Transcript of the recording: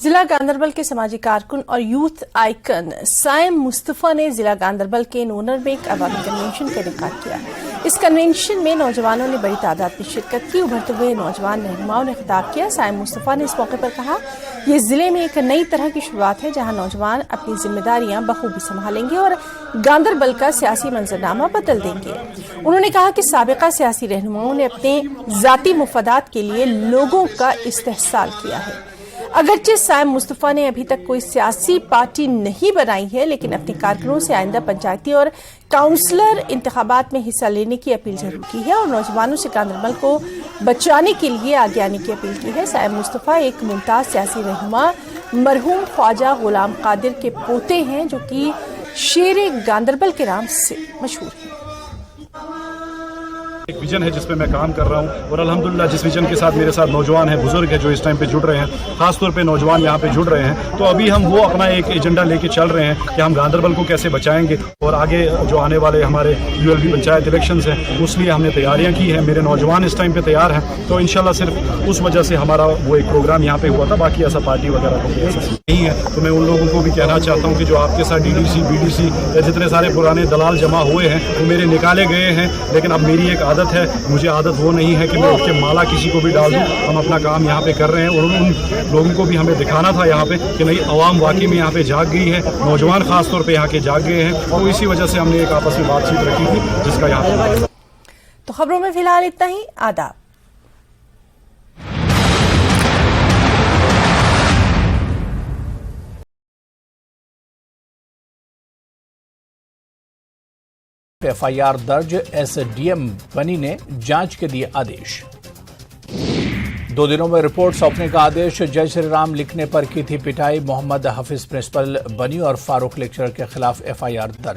जिला गांदरबल के समाजी कारकुन और यूथ आइकन साइम मुस्तफा ने जिला गांदरबल के नूनर में एक अवामी कन्वेंशन का इनेकाद किया। इस कन्वेंशन में नौजवानों ने बड़ी तादाद में शिरकत की। उभरते हुए नौजवान रहनुमाओं ने खिताब किया। साइम मुस्तफा ने इस मौके पर कहा, ये जिले में एक नई तरह की शुरुआत है जहां नौजवान अपनी जिम्मेदारियां बखूबी संभालेंगे और गांदरबल का सियासी मंजरनामा बदल देंगे। उन्होंने कहा कि साबिका सियासी रहनुमाओं ने अपने जाती मुफादात के लिए लोगों का इस्तेहसाल किया है। अगरचे साइम मुस्तफा ने अभी तक कोई सियासी पार्टी नहीं बनाई है, लेकिन अपने कारकुनों से आइंदा पंचायती और काउंसलर इंतखाबात में हिस्सा लेने की अपील जरूर की है और नौजवानों से गांदरबल को बचाने के लिए आगे आने की अपील की है। साइम मुस्तफा एक मुमताज सियासी रहनुमा मरहूम ख्वाजा गुलाम कादिर के पोते हैं, जो कि शेर गांदरबल के नाम से मशहूर है। एक विजन है जिस पे मैं काम कर रहा हूँ और अल्हम्दुलिल्लाह जिस विजन के साथ मेरे साथ नौजवान हैं, बुजुर्ग हैं जो इस टाइम पे जुड़ रहे हैं, खासतौर पे नौजवान यहाँ पे जुड़ रहे हैं, तो अभी हम वो अपना एक एजेंडा लेके चल रहे हैं कि हम गांदरबल को कैसे बचाएंगे और आगे जो आने वाले हमारे ULB पंचायत इलेक्शंस हैं उस लिए हमने तैयारियाँ की हैं। मेरे नौजवान इस टाइम पे तैयार हैं, तो इंशाल्लाह सिर्फ उस वजह से हमारा वो एक प्रोग्राम यहाँ पे हुआ था, बाकी ऐसा पार्टी वगैरह को ऐसा नहीं है। तो मैं उन लोगों को भी कहना चाहता हूँ कि जो आपके साथ DDC BDC या जितने सारे पुराने दलाल जमा हुए हैं वो मेरे निकाले गए हैं, लेकिन अब मेरी एक आदत है, मुझे आदत वो नहीं है कि मैं उठ के माला किसी को भी डाल दूं। हम अपना काम यहाँ पे कर रहे हैं और उन लोगों को भी हमें दिखाना था यहाँ पे कि नहीं, अवाम वाकई में यहाँ पे जाग गई है, नौजवान खास तौर पे यहाँ के जाग गए हैं और इसी वजह से हमने एक आपस में बातचीत रखी थी जिसका यहाँ पे। तो खबरों में फिलहाल इतना ही। आदाब। FIR दर्ज, SDM बनी ने जांच के दिए आदेश। 2 दिनों में रिपोर्ट सौंपने का आदेश। जय श्री राम लिखने पर की थी पिटाई। मोहम्मद हफीज प्रिंसिपल बनी और फारूक लेक्चरर के खिलाफ FIR दर्ज।